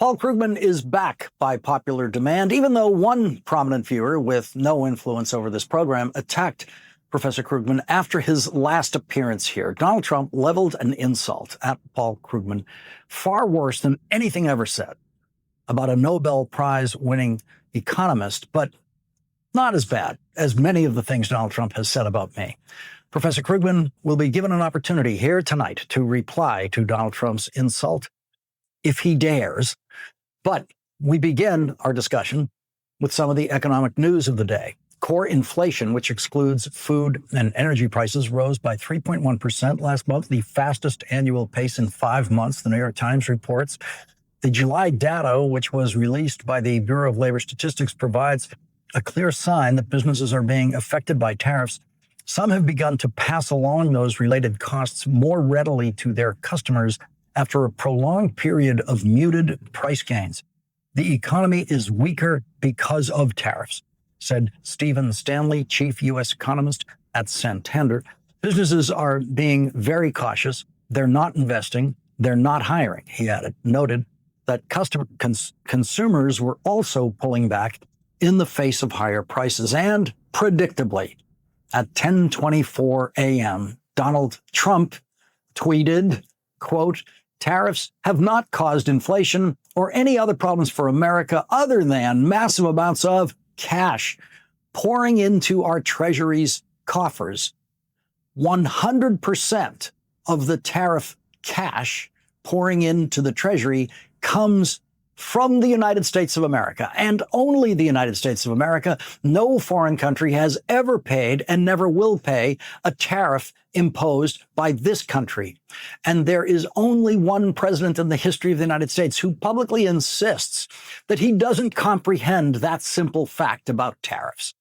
Paul Krugman is back by popular demand, even though one prominent viewer with no influence over this program attacked Professor Krugman after his last appearance here. Donald Trump leveled an insult at Paul Krugman, far worse than anything ever said about a Nobel Prize-winning economist, but not as bad as many of the things Donald Trump has said about me. Professor Krugman will be given an opportunity here tonight to reply to Donald Trump's insult, if he dares. But we begin our discussion with some of the economic news of the day. Core inflation, which excludes food and energy prices, rose by 3.1% last month, the fastest annual pace in 5 months, the New York Times reports. The July data, which was released by the Bureau of Labor Statistics, provides a clear sign that businesses are being affected by tariffs. Some have begun to pass along those related costs more readily to their customers after a prolonged period of muted price gains. The economy is weaker because of tariffs, said Stephen Stanley, chief U.S. economist at Santander. Businesses are being very cautious. They're not investing. They're not hiring, he added, noted that consumers were also pulling back in the face of higher prices. And predictably, at 10:24 a.m., Donald Trump tweeted, quote, "Tariffs have not caused inflation or any other problems for America other than massive amounts of cash pouring into our Treasury's coffers. 100% of the tariff cash pouring into the Treasury comes from the United States of America, and only the United States of America. No foreign country has ever paid and never will pay a tariff imposed by this country. And there is only one president in the history of the United States who publicly insists that he doesn't comprehend that simple fact about tariffs.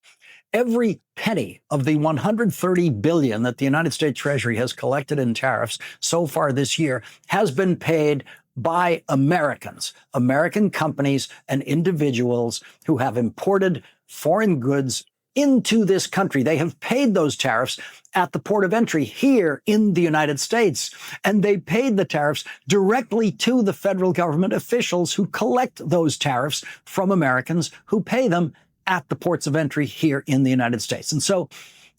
Every penny of the $130 billion that the United States Treasury has collected in tariffs so far this year has been paid by Americans, American companies and individuals who have imported foreign goods into this country. They have paid those tariffs at the port of entry here in the United States, and they paid the tariffs directly to the federal government officials who collect those tariffs from Americans who pay them at the ports of entry here in the United States. And so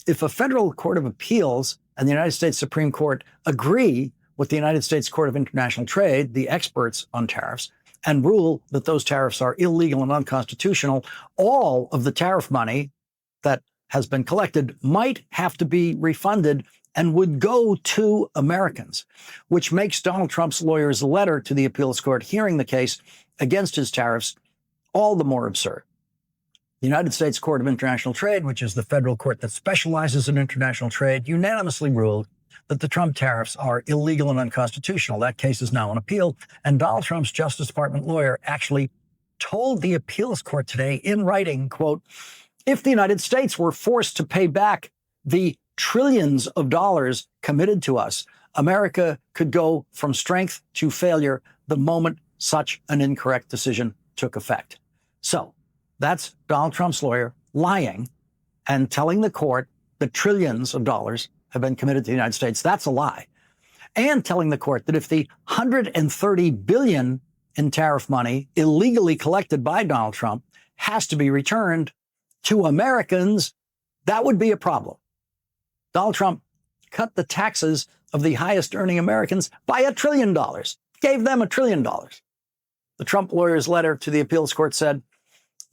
if a federal court of appeals and the United States Supreme Court agree with the United States Court of International Trade, the experts on tariffs, and rule that those tariffs are illegal and unconstitutional, all of the tariff money that has been collected might have to be refunded and would go to Americans, which makes Donald Trump's lawyer's letter to the appeals court hearing the case against his tariffs all the more absurd. The United States Court of International Trade, which is the federal court that specializes in international trade, unanimously ruled that the Trump tariffs are illegal and unconstitutional. That case is now on appeal, and Donald Trump's Justice Department lawyer actually told the appeals court today in writing, quote, "If the United States were forced to pay back the trillions of dollars committed to us, America could go from strength to failure the moment such an incorrect decision took effect." So that's Donald Trump's lawyer lying and telling the court that trillions of dollars have been committed to the United States. That's a lie. And telling the court that if the $130 billion in tariff money illegally collected by Donald Trump has to be returned to Americans, that would be a problem. Donald Trump cut the taxes of the highest earning Americans by $1 trillion, gave them $1 trillion. The Trump lawyer's letter to the appeals court said,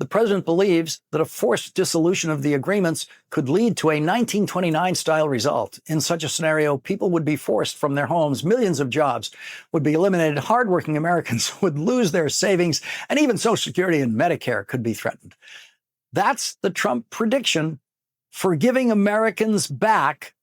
"The president believes that a forced dissolution of the agreements could lead to a 1929-style result. In such a scenario, people would be forced from their homes, millions of jobs would be eliminated, hardworking Americans would lose their savings, and even Social Security and Medicare could be threatened." That's the Trump prediction for giving Americans back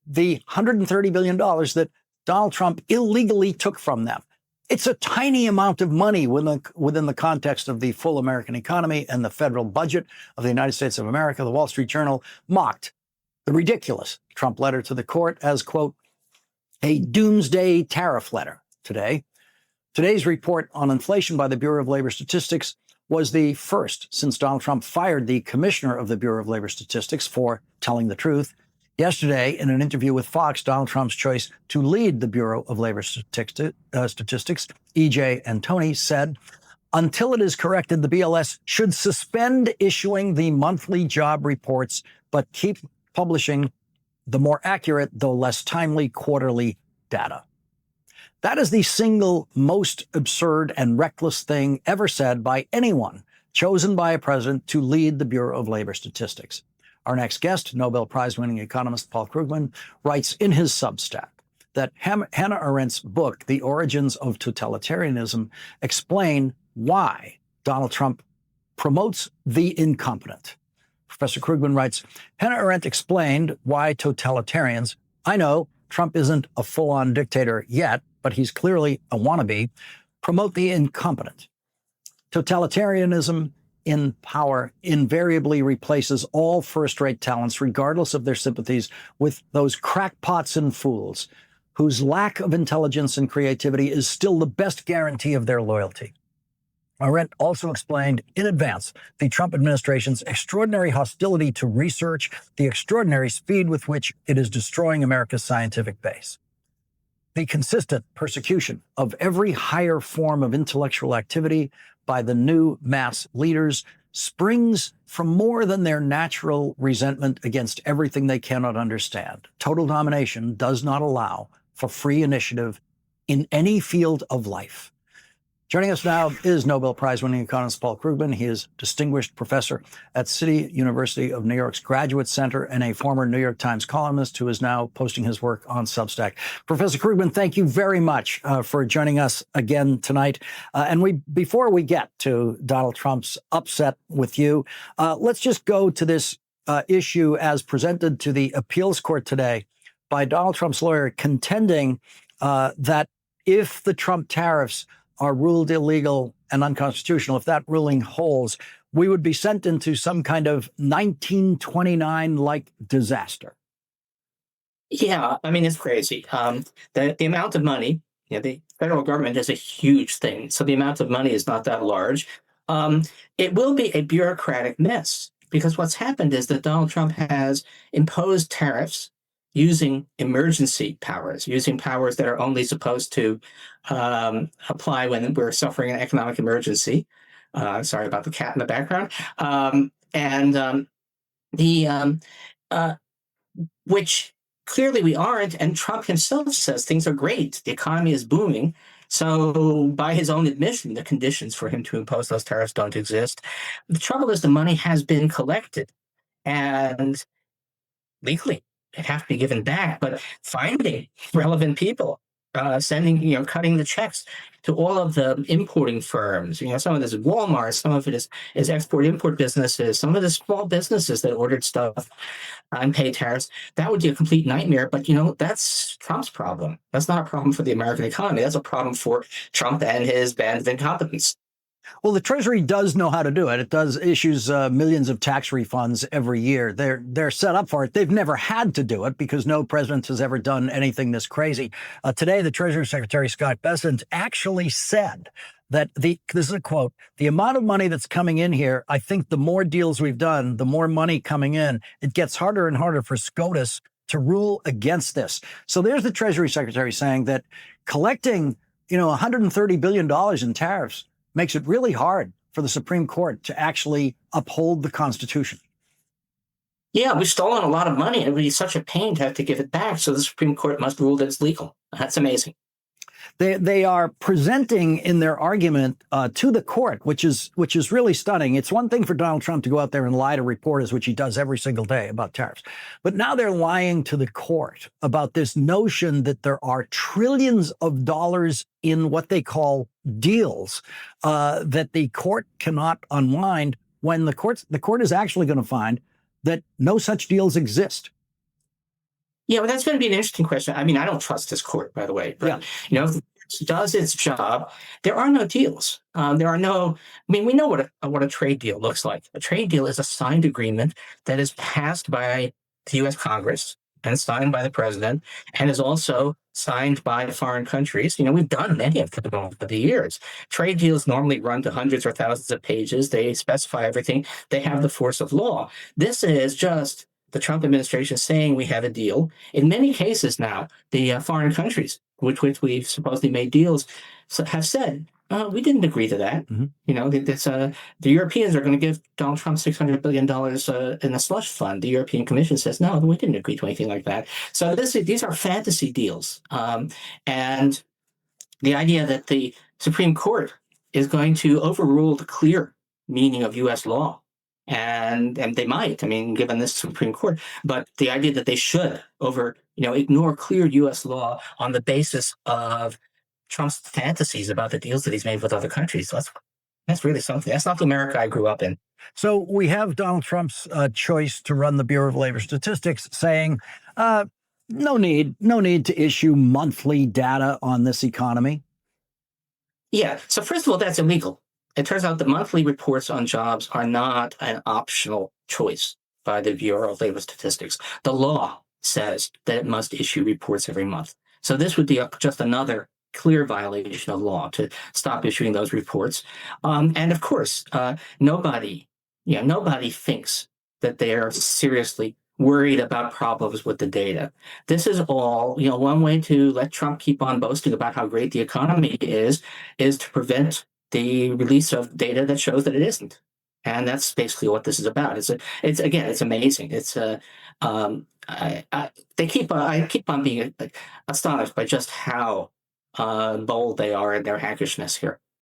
the $130 billion that Donald Trump illegally took from them. It's a tiny amount of money within the context of the full American economy and the federal budget of the United States of America. The Wall Street Journal mocked the ridiculous Trump letter to the court as, quote, "a doomsday tariff letter" today. Today's report on inflation by the Bureau of Labor Statistics was the first since Donald Trump fired the commissioner of the Bureau of Labor Statistics for telling the truth. Yesterday, in an interview with Fox, Donald Trump's choice to lead the Bureau of Labor Statistics, E.J. Antoni, said, Until it is corrected, the BLS should suspend issuing the monthly job reports, but keep publishing the more accurate, though less timely, quarterly data. That is the single most absurd and reckless thing ever said by anyone chosen by a president to lead the Bureau of Labor Statistics. Our next guest, Nobel Prize-winning economist Paul Krugman, writes in his Substack that Hannah Arendt's book, The Origins of Totalitarianism, explain why Donald Trump promotes the incompetent. Professor Krugman writes, Hannah Arendt explained why totalitarians, I know Trump isn't a full-on dictator yet, but he's clearly a wannabe, promote the incompetent. Totalitarianism in power invariably replaces all first-rate talents, regardless of their sympathies, with those crackpots and fools whose lack of intelligence and creativity is still the best guarantee of their loyalty. Arendt also explained in advance the Trump administration's extraordinary hostility to research, the extraordinary speed with which it is destroying America's scientific base. The consistent persecution of every higher form of intellectual activity by the new mass leaders springs from more than their natural resentment against everything they cannot understand. Total domination does not allow for free initiative in any field of life. Joining us now is Nobel Prize-winning economist Paul Krugman. He is distinguished professor at City University of New York's Graduate Center and a former New York Times columnist who is now posting his work on Substack. Professor Krugman, thank you very much for joining us again tonight. Before we get to Donald Trump's upset with you, let's just go to this issue as presented to the appeals court today by Donald Trump's lawyer, contending that if the Trump tariffs are ruled illegal and unconstitutional, if that ruling holds, we would be sent into some kind of 1929-like disaster. Yeah, I mean, it's crazy. The amount of money, the federal government is a huge thing, so the amount of money is not that large. It will be a bureaucratic mess, because what's happened is that Donald Trump has imposed tariffs using emergency powers, using powers that are only supposed to apply when we're suffering an economic emergency. Sorry about the cat in the background. Which clearly we aren't, and Trump himself says things are great. The economy is booming. So by his own admission, the conditions for him to impose those tariffs don't exist. The trouble is the money has been collected, and legally it has to be given back, but finding relevant people, sending, cutting the checks to all of the importing firms. Some of this is Walmart, some of it is export-import businesses, some of the small businesses that ordered stuff and paid tariffs. That would be a complete nightmare, but that's Trump's problem. That's not a problem for the American economy. That's a problem for Trump and his band of incompetence. Well, the Treasury does know how to do it. It does issues millions of tax refunds every year. They're set up for it. They've never had to do it because no president has ever done anything this crazy. Today, the Treasury Secretary, Scott Bessent, actually said that this is a quote, the amount of money that's coming in here, I think the more deals we've done, the more money coming in, it gets harder and harder for SCOTUS to rule against this. So there's the Treasury Secretary saying that collecting, $130 billion in tariffs makes it really hard for the Supreme Court to actually uphold the Constitution. Yeah, we've stolen a lot of money, and it would be such a pain to have to give it back, so the Supreme Court must rule that it's legal. That's amazing. They are presenting in their argument to the court, which is really stunning. It's one thing for Donald Trump to go out there and lie to reporters, which he does every single day about tariffs. But now they're lying to the court about this notion that there are trillions of dollars in what they call deals that the court cannot unwind, when the court is actually going to find that no such deals exist. Yeah, well, that's going to be an interesting question. I mean, I don't trust this court, by the way. But, if it does its job, there are no deals. We know what a trade deal looks like. A trade deal is a signed agreement that is passed by the U.S. Congress and signed by the president, and is also signed by foreign countries. We've done many of them over the years. Trade deals normally run to hundreds or thousands of pages. They specify everything. They have the force of law. This is just the Trump administration saying we have a deal. In many cases now, the foreign countries with which we've supposedly made deals have said, We didn't agree to that. Mhm. You know, the Europeans are going to give Donald Trump $600 billion in a slush fund. The European Commission says, no, we didn't agree to anything like that. So these are fantasy deals. And the idea that the Supreme Court is going to overrule the clear meaning of U.S. law. And they might, I mean, given this Supreme Court, but the idea that they should ignore clear U.S. law on the basis of Trump's fantasies about the deals that he's made with other countries. So that's really something. That's not the America I grew up in. So we have Donald Trump's choice to run the Bureau of Labor Statistics saying, no need to issue monthly data on this economy. Yeah. So first of all, that's illegal. It turns out that monthly reports on jobs are not an optional choice by the Bureau of Labor Statistics. The law says that it must issue reports every month. So this would be just another clear violation of law to stop issuing those reports. And of course, nobody thinks that they are seriously worried about problems with the data. This is all, one way to let Trump keep on boasting about how great the economy is to prevent the release of data that shows that it isn't. And that's basically what this is about. It's amazing. I keep on being astonished by just how bold they are in their hackishness here.